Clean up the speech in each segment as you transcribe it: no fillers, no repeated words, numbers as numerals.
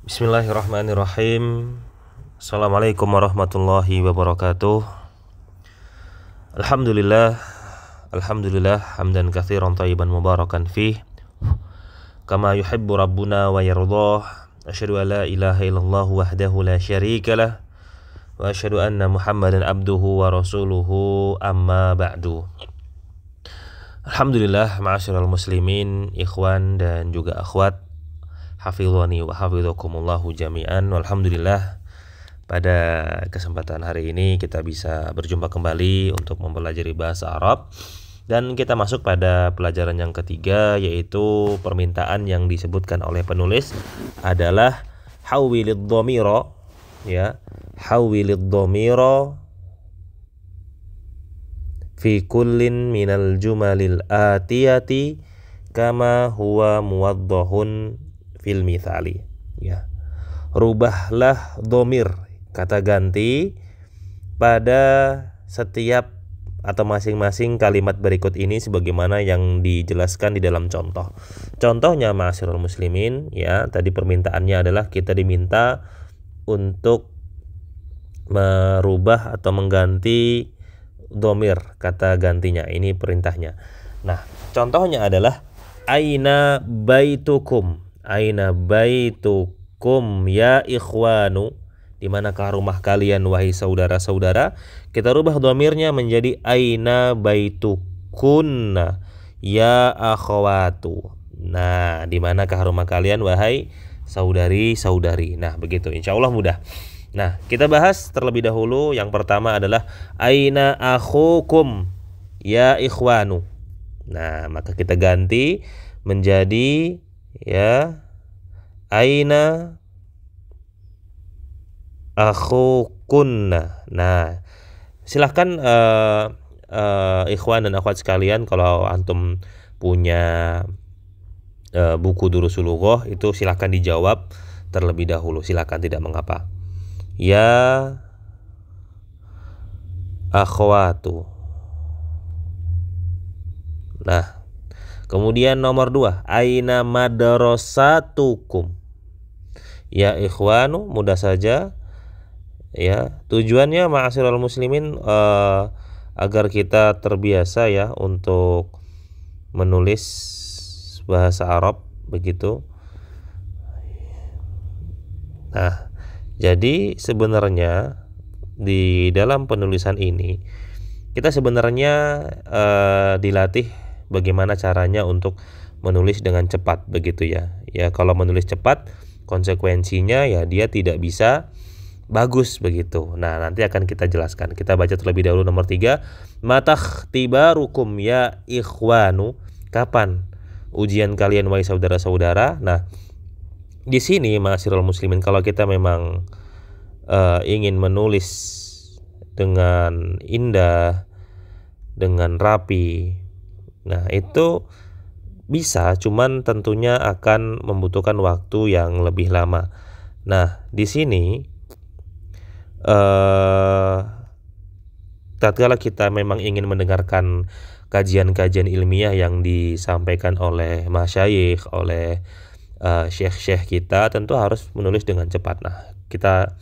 Bismillahirrahmanirrahim. Assalamualaikum warahmatullahi wabarakatuh. Alhamdulillah hamdan katsiran thayyiban mubarakan fih kama yuhibbu rabbuna wa yardah. Asyhadu an la ilaha illallah wahdahu la syarikalah wa asyhadu anna Muhammadan abduhu wa rasuluhu, amma ba'du. Alhamdulillah, ma'asyiral muslimin, ikhwan dan juga akhwat, hafizhani wa hafidhakumullahu jami'an. Alhamdulillah, pada kesempatan hari ini kita bisa berjumpa kembali untuk mempelajari bahasa Arab, dan kita masuk pada pelajaran yang ketiga, yaitu permintaan yang disebutkan oleh penulis adalah hawwilid dhamira, ya, hawwilid dhamira fi kullin minal jumalil atiyati kama huwa muwaddahun fil mithali, ya. Rubahlah dhamir, kata ganti, pada setiap atau masing-masing kalimat berikut ini sebagaimana yang dijelaskan di dalam contoh. Contohnya, ma'asyiral muslimin, ya, tadi permintaannya adalah kita diminta untuk merubah atau mengganti dhamir, kata gantinya. Ini perintahnya. Nah, contohnya adalah aina baitukum. Aina baitukum ya ikhwanu, di manakah rumah kalian wahai saudara-saudara? Kita rubah dhamirnya menjadi aina baitukunna ya akhwatu. Nah, di manakah rumah kalian wahai saudari-saudari? Nah, begitu, insyaallah mudah. Nah, kita bahas terlebih dahulu. Yang pertama adalah aina akhukum ya ikhwanu. Nah, maka kita ganti menjadi, ya, aina akhukunna. Nah, silahkan ikhwan dan akhwat sekalian, kalau antum punya buku Durusul Lughah itu silahkan dijawab terlebih dahulu, silahkan, tidak mengapa. Ya akhwatu. Nah, kemudian nomor 2, aina madrasatukum ya ikhwanu. Mudah saja, ya. Tujuannya, ma'asyiral muslimin, agar kita terbiasa, ya, untuk menulis bahasa Arab, begitu. Nah, jadi sebenarnya di dalam penulisan ini kita sebenarnya dilatih bagaimana caranya untuk menulis dengan cepat, begitu, ya. Ya, kalau menulis cepat konsekuensinya, ya, dia tidak bisa bagus, begitu. Nah, nanti akan kita jelaskan. Kita baca terlebih dahulu nomor 3, matakhtibarukum ya ikhwanu. Kapan ujian kalian wahai saudara-saudara? Nah, di sini, ma'asyiral muslimin, kalau kita memang ingin menulis dengan indah, dengan rapi, nah, itu bisa, cuman tentunya akan membutuhkan waktu yang lebih lama. Nah, di sini tatkala kita memang ingin mendengarkan kajian-kajian ilmiah yang disampaikan oleh masyayikh, oleh syekh-syekh kita, tentu harus menulis dengan cepat. Nah, kita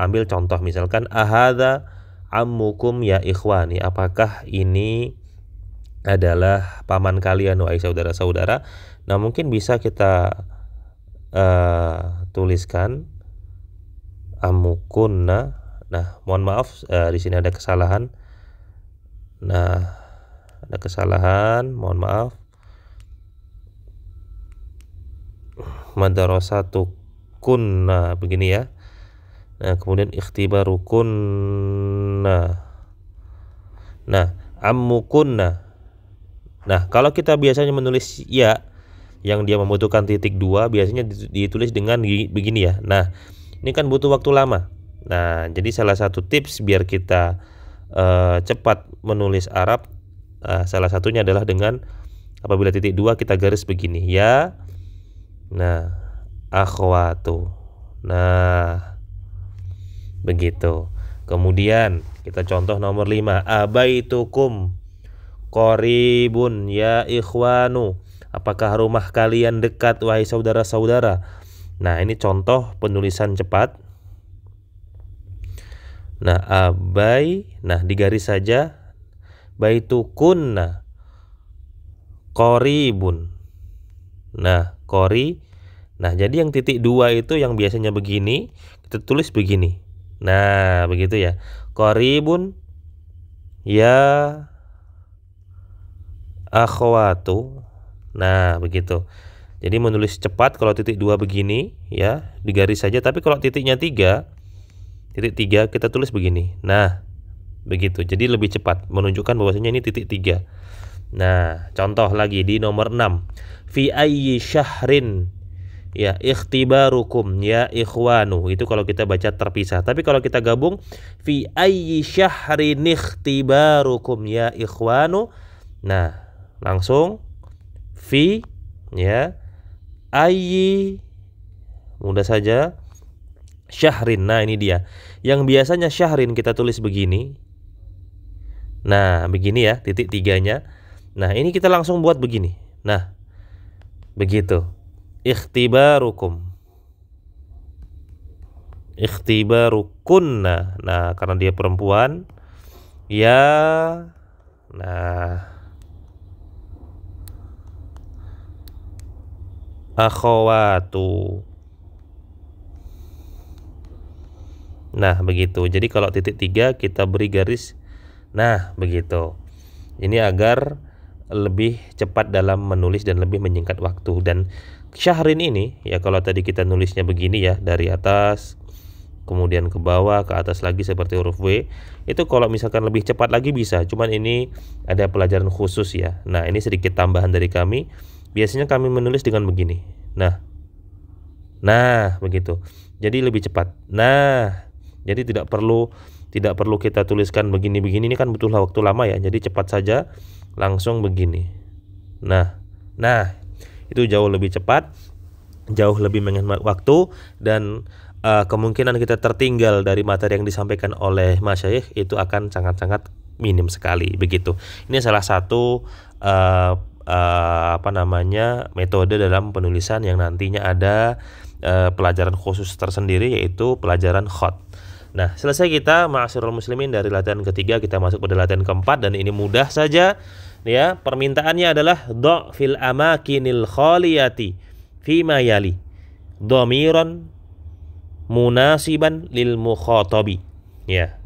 ambil contoh, misalkan ahadza ammukum ya ikhwani. Apakah ini adalah paman kalian wahai saudara-saudara? Nah, mungkin bisa kita tuliskan ammukunna. Nah, mohon maaf, di sini ada kesalahan. Nah, ada kesalahan, mohon maaf. Madrasatukunna, begini, ya. Nah, kemudian ikhtibarukunna. Nah, ammukunna. Nah, kalau kita biasanya menulis ya yang dia membutuhkan titik 2, biasanya ditulis dengan begini, ya. Nah, ini kan butuh waktu lama. Nah, jadi salah satu tips biar kita cepat menulis Arab, salah satunya adalah dengan apabila titik 2 kita garis begini, ya. Nah, akhwatu. Nah, begitu. Kemudian kita contoh nomor 5, abaitukum qaribun ya ikhwanu. Apakah rumah kalian dekat wahai saudara-saudara? Nah, ini contoh penulisan cepat. Nah, abai, nah digaris saja. Baitukunna qoribun. Nah, qori. Nah, jadi yang titik 2 itu yang biasanya begini, kita tulis begini. Nah, begitu ya. Qoribun ya akhwatu. Nah, begitu. Jadi menulis cepat kalau titik 2 begini ya, digaris saja, tapi kalau titiknya 3, titik 3 kita tulis begini. Nah, begitu. Jadi lebih cepat menunjukkan bahwasanya ini titik 3. Nah, contoh lagi di nomor 6. Fi ayyi syahrin ya ikhtibarukum ya ikhwanu. Itu kalau kita baca terpisah. Tapi kalau kita gabung, fi ayyi syahrin ikhtibarukum ya ikhwanu. Nah, langsung fi ya ayyi, mudah saja, syahrin. Nah, ini dia. Yang biasanya syahrin kita tulis begini. Nah, begini ya, titik 3-nya. Nah, ini kita langsung buat begini. Nah, begitu. Ikhtibarukum. Ikhtibarukunna. Nah, karena dia perempuan, ya. Nah, akhwatu. Nah, begitu. Jadi kalau titik 3 kita beri garis. Nah, begitu. Ini agar lebih cepat dalam menulis dan lebih menyingkat waktu. Dan syahrin ini ya, kalau tadi kita nulisnya begini ya, dari atas kemudian ke bawah, ke atas lagi seperti huruf W, itu kalau misalkan lebih cepat lagi bisa. Cuman ini ada pelajaran khusus ya. Nah, ini sedikit tambahan dari kami. Biasanya kami menulis dengan begini. Nah, begitu. Jadi lebih cepat. Nah, jadi tidak perlu kita tuliskan begini-begini, ini kan butuh waktu lama ya. Jadi cepat saja, langsung begini. Nah, itu jauh lebih cepat, jauh lebih menghemat waktu, dan kemungkinan kita tertinggal dari materi yang disampaikan oleh masyayikh itu akan sangat-sangat minim sekali. Begitu. Ini salah satu metode dalam penulisan yang nantinya ada pelajaran khusus tersendiri, yaitu pelajaran khat. Nah, selesai kita ma'asyiral muslimin dari latihan ketiga, kita masuk pada latihan keempat, dan ini mudah saja ya. Permintaannya adalah do' fil amakinil khaliyati fima yali dhamiran munasiban lil mukhatabi. Ya.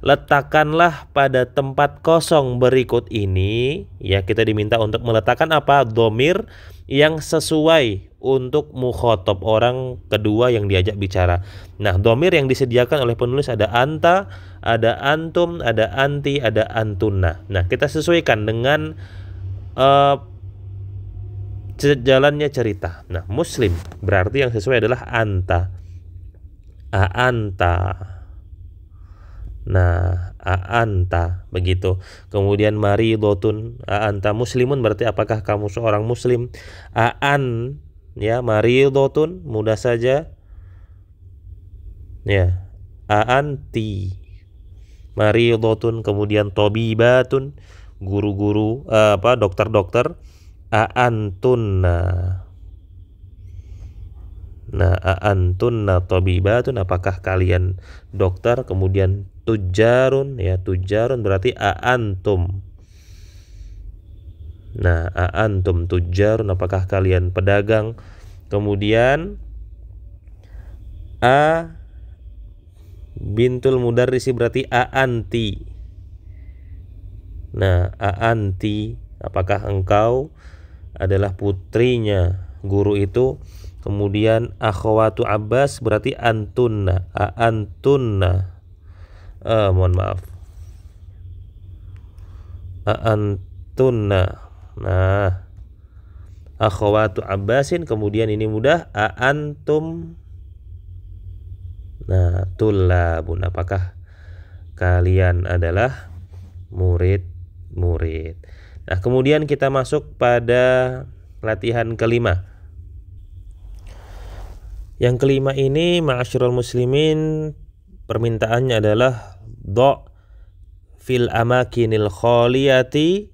Letakkanlah pada tempat kosong berikut ini ya, kita diminta untuk meletakkan apa? Dhamir yang sesuai untuk mukhatab, orang kedua yang diajak bicara. Nah, dhamir yang disediakan oleh penulis ada anta, ada antum, ada anti, ada antunna. Nah, kita sesuaikan dengan jalannya cerita. Nah, muslim berarti yang sesuai adalah anta. Anta. Nah, anta, begitu. Kemudian maridotun, anta muslimun, berarti apakah kamu seorang muslim? An ya, maridotun, mudah saja. Ya, anti, maridotun. Kemudian tobibatun, guru-guru, dokter-dokter. Antunna. Nah, antunna tabibatun, apakah kalian dokter? Kemudian tujarun ya, tujarun berarti antum. Nah, antum tujarun, apakah kalian pedagang? Kemudian bintul mudarrisi berarti anti. Nah, anti, apakah engkau adalah putrinya guru itu? Kemudian akhwatu Abbas berarti antunna. Antunna. Mohon maaf. Antunna. Nah, akhwatu Abbasin, kemudian ini mudah, antum. Nah, tullabun, apakah kalian adalah murid-murid. Nah, kemudian kita masuk pada latihan kelima. Yang kelima ini ma'asyiral muslimin, permintaannya adalah do' fil amakinil khaliyati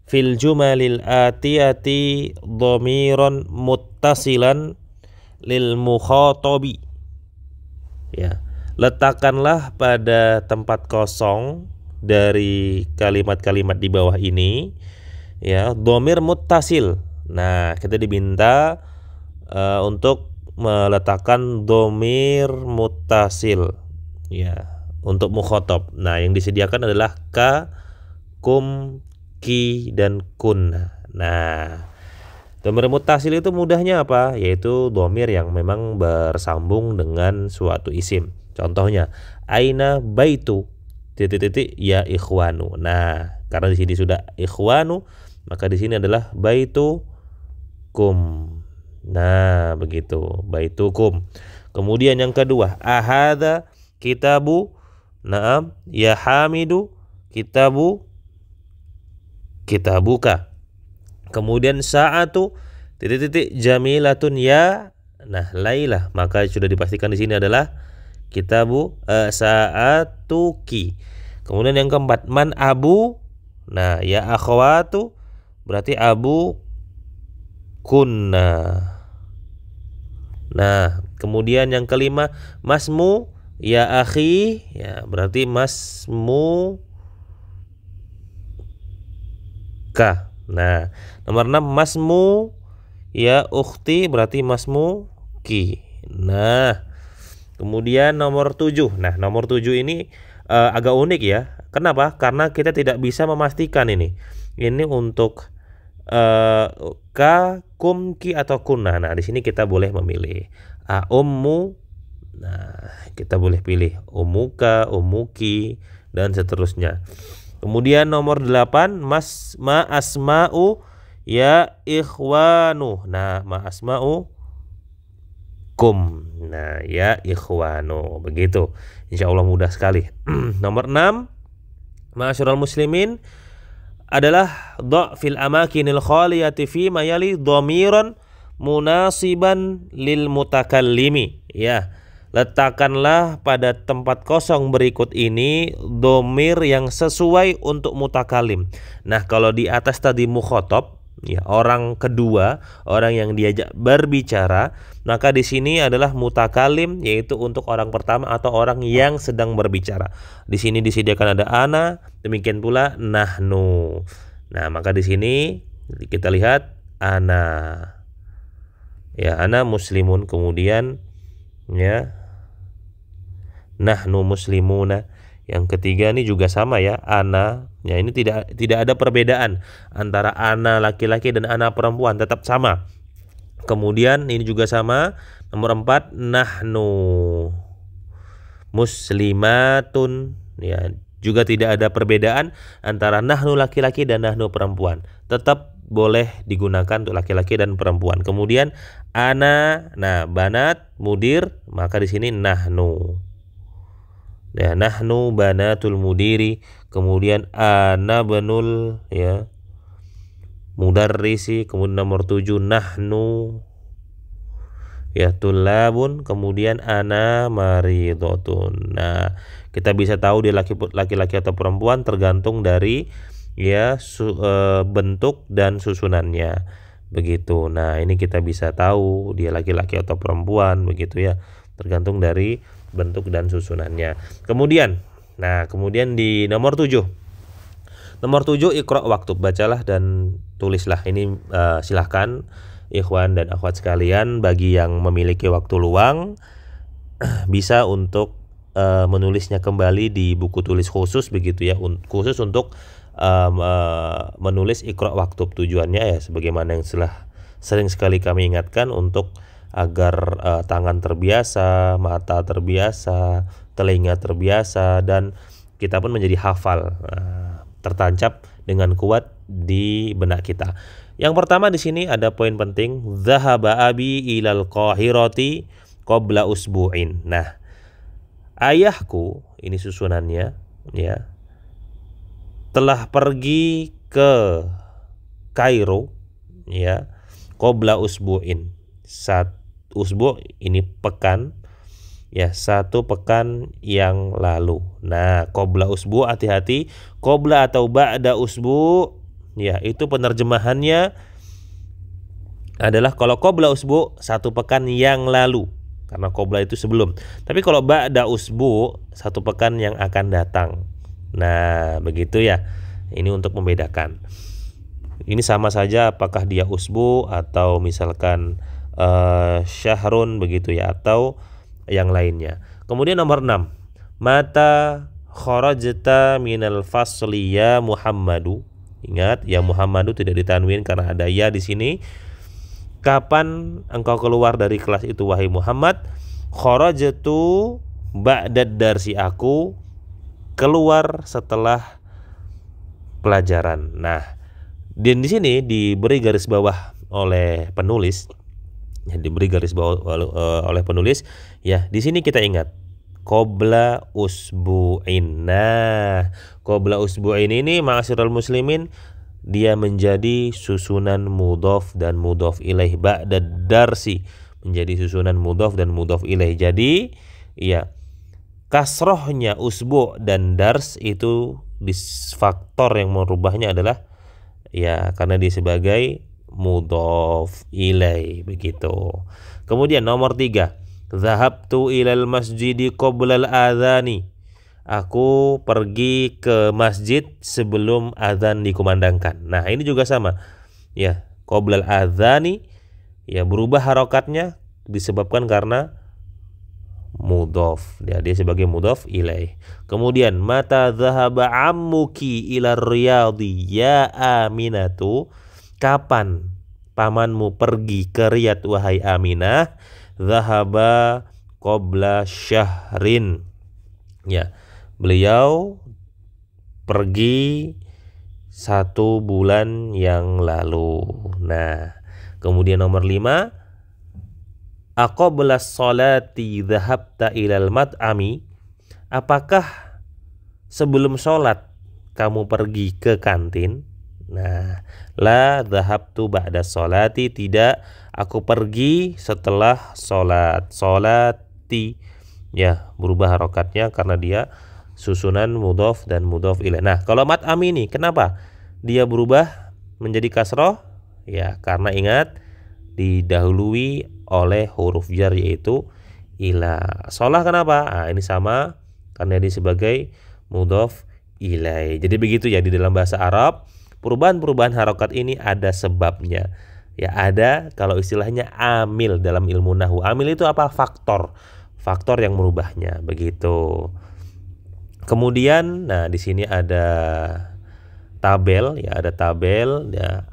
fil jumalil atiyati dhamiran muttasilan lil mukhatabi. Ya, letakkanlah pada tempat kosong dari kalimat-kalimat di bawah ini ya dhamir muttasil. Nah, kita diminta untuk meletakkan dhamir muttasil ya untuk mukhatab. Nah, yang disediakan adalah ka, kum, ki, dan kun. Nah, dhamir muttasil itu mudahnya apa? Yaitu dhamir yang memang bersambung dengan suatu isim. Contohnya, aina baitu titik-titik ya ikhwanu. Nah, karena di sini sudah ikhwanu, maka di sini adalah baitu kum. Nah, begitu, baitukum. Kemudian yang kedua, ahadza kitabu, na'am, ya hamidu kitabuka. Kemudian sa'atu titik-titik jamilatun ya, nah lailah, maka sudah dipastikan di sini adalah kitabu sa'atuki. Kemudian yang keempat, man abu, nah ya akhwatu berarti abu kunna. Nah, kemudian yang kelima, masmu ya akhi, ya berarti masmu ka. Nah, nomor 6, masmu ya ukhti berarti masmu ki. Nah, kemudian nomor 7. Nah, nomor 7 ini agak unik ya. Kenapa? Karena kita tidak bisa memastikan ini. Ini untuk ka, kum, ki atau kunna. Nah, di sini kita boleh memilih ummu. Nah, kita boleh pilih umuka, umuki dan seterusnya. Kemudian nomor 8, ma asma'u ya ikhwanu. Nah, ma asma'u kum. Nah, ya ikhwanu. Begitu. Insyaallah mudah sekali. Nomor 6, ma'asyiral muslimin, adalah dha' fil amakinil khaliyati fi ma yali dhamiran munasiban lil mutakallimi. Ya, letakkanlah pada tempat kosong berikut ini dhamir yang sesuai untuk mutakalim. Nah, kalau di atas tadi mukhatab, ya orang kedua, orang yang diajak berbicara, maka di sini adalah mutakalim, yaitu untuk orang pertama atau orang yang sedang berbicara. Di sini disediakan ada ana, demikian pula nahnu. Nah, maka di sini kita lihat ana. Ya, ana muslimun, kemudian ya nahnu muslimuna. Yang ketiga ini juga sama ya, ana. Ya, ini tidak ada perbedaan antara ana laki-laki dan ana perempuan, tetap sama. Kemudian ini juga sama. Nomor 4, nahnu muslimatun. Ya, juga tidak ada perbedaan antara nahnu laki-laki dan nahnu perempuan. Tetap boleh digunakan untuk laki-laki dan perempuan. Kemudian ana, nah banat, mudir, maka di sini nahnu. Ya, nahnu banatul mudiri. Kemudian ana banul ya mudarrisi. Kemudian nomor 7, nahnu ya tulabun. Kemudian ana maridotun. Nah, kita bisa tahu dia laki-laki atau perempuan tergantung dari ya bentuk dan susunannya. Begitu. Nah, ini kita bisa tahu dia laki-laki atau perempuan begitu ya, tergantung dari bentuk dan susunannya. Kemudian di nomor 7. Nomor 7, iqra waktub, bacalah dan tulislah. Ini silahkan ikhwan dan akhwat sekalian, bagi yang memiliki waktu luang bisa untuk menulisnya kembali di buku tulis khusus begitu ya, khusus untuk menulis iqra waktub. Tujuannya ya sebagaimana yang sering sekali kami ingatkan, untuk agar tangan terbiasa, mata terbiasa, telinga terbiasa, dan kita pun menjadi hafal, tertancap dengan kuat di benak kita. Yang pertama di sini ada poin penting, zahaba abi ilal qahirati qabla usbu'in. Nah, ayahku, ini susunannya ya, telah pergi ke Kairo ya, qabla usbu'in. Usbu' ini pekan ya, 1 pekan yang lalu. Nah, qabla usbu', hati-hati, qabla atau ba'da usbu' ya, itu penerjemahannya adalah kalau qabla usbu, 1 pekan yang lalu, karena qabla itu sebelum. Tapi kalau ba'da usbu, 1 pekan yang akan datang. Nah, begitu ya. Ini untuk membedakan. Ini sama saja apakah dia usbu atau misalkan syahrun begitu ya, atau yang lainnya. Kemudian nomor 6. Mata kharajta minal fasli ya Muhammadu. Ingat, ya Muhammadu tidak ditanwin karena ada ya di sini. Kapan engkau keluar dari kelas itu wahai Muhammad? Kharajtu ba'dad darsi, aku keluar setelah pelajaran. Nah, dan di sini diberi garis bawah oleh penulis. Ya, diberi garis bawah oleh penulis. Ya, di sini kita ingat qabla usbu'in. Nah, qabla usbu'in ini ma'asyiral muslimin, dia menjadi susunan mudhof dan mudhof ilaih. Ba'da darsi menjadi susunan mudhof dan mudhof ilaih. Jadi ya, kasrohnya usbu' dan dars itu faktor yang merubahnya adalah ya karena dia sebagai mudhof ilaih, begitu. Kemudian nomor 3, zahabtu ilal masjidi qoblal adzani. Aku pergi ke masjid sebelum azan dikumandangkan. Nah, ini juga sama. Ya, qoblal adzani ya berubah harokatnya disebabkan karena mudhof. Dia sebagai mudhof ilaih. Kemudian mata zahaba ammuki ila riyadhi ya Aminatu. Kapan pamanmu pergi ke Riyadh wahai Aminah? Zahaba qabla syahrin. Ya, beliau pergi 1 bulan yang lalu. Nah, kemudian nomor 5, aqabla sholati dhahabta ilal mat'ami. Apakah sebelum sholat kamu pergi ke kantin? Nah, la dhahabtu ba'da sholati, tidak, aku pergi setelah sholat. Sholati ya berubah harokatnya karena dia susunan mudhof dan mudhof ilaih. Nah, kalau mat'ami ini kenapa dia berubah menjadi kasroh? Ya, karena ingat didahului oleh huruf jar yaitu ila. Sholah kenapa? Nah, ini sama karena dia sebagai mudhof ilaih. Jadi begitu ya, di dalam bahasa Arab perubahan-perubahan harokat ini ada sebabnya. Ya, ada kalau istilahnya amil dalam ilmu nahwu. Amil itu apa? Faktor yang merubahnya, begitu. Kemudian nah di sini ada tabel ya,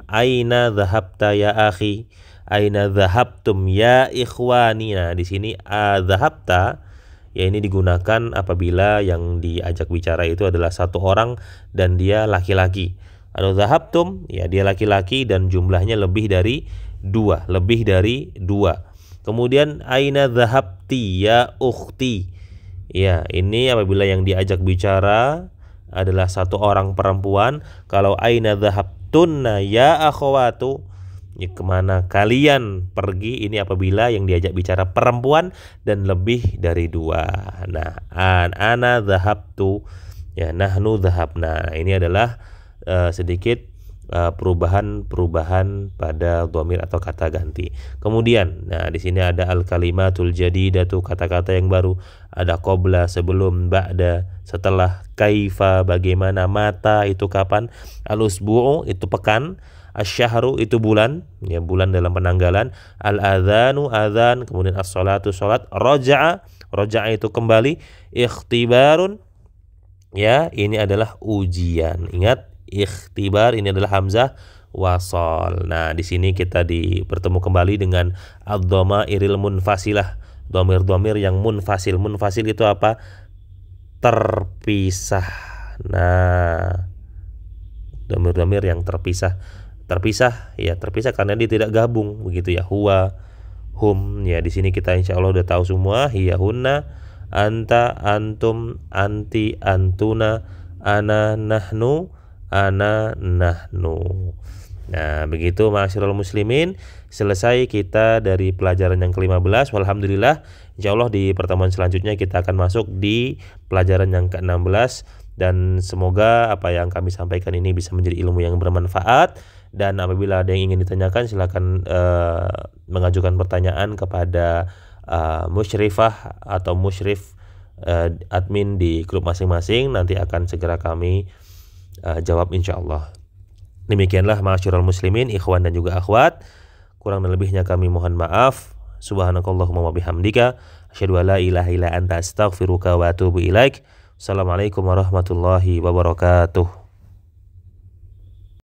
aina dhahabta ya akhi, aina dhahabtum ya ikhwani. Nah, di sini dhahabta ya ini digunakan apabila yang diajak bicara itu adalah 1 orang dan dia laki-laki. Kalau dhahabtum ya dia laki-laki dan jumlahnya lebih dari 2. Kemudian aina dhahabti ya ukhti. Ya, ini apabila yang diajak bicara adalah 1 orang perempuan. Kalau aina dhahabtunna ya akhwatu, ya kemana kalian pergi, ini apabila yang diajak bicara perempuan dan lebih dari 2. Nah, ana dhahabtu ya nahnu dhahabna. Ini adalah sedikit perubahan pada dhamir atau kata ganti. Kemudian, nah di sini ada al-kalimatul jadidatu, kata-kata yang baru. Ada qabla sebelum, ba'da setelah, kaifa bagaimana, mata itu kapan, al-usbu'u itu pekan, asy-syahru itu bulan, ya bulan dalam penanggalan, al-adzanu adzan, kemudian as-sholatu sholat, roja'a itu kembali, ikhtibarun ya ini adalah ujian. Ingat, ikhtibar ini adalah hamzah wasol. Nah, di sini kita bertemu kembali dengan ad-dhamairil munfasilah, dhamir-dhamir yang munfasil. Munfasil itu apa? Terpisah. Nah, dhamir-dhamir yang terpisah ya, terpisah karena dia tidak gabung, begitu ya. Huwa, hum ya, di sini kita insya Allah udah tahu semua. Hiya, hunna, anta, antum, anti, antuna, ana, nahnu, ana, nahnu. Nah, begitu ma'asyiral muslimin, selesai kita dari pelajaran yang ke-15. Walhamdulillah, insyaallah di pertemuan selanjutnya kita akan masuk di pelajaran yang ke-16, dan semoga apa yang kami sampaikan ini bisa menjadi ilmu yang bermanfaat Dan apabila ada yang ingin ditanyakan, silakan mengajukan pertanyaan kepada musyrifah atau musyrif admin di grup masing-masing. Nanti akan segera kami jawab insyaallah. Demikianlah ma'asyiral muslimin, ikhwan dan juga akhwat. Kurang dan lebihnya kami mohon maaf. Subhanakallahumma wa bihamdika asyhadu an la ilaha illa anta astaghfiruka wa atubu ilaik. Assalamualaikum warahmatullahi wabarakatuh.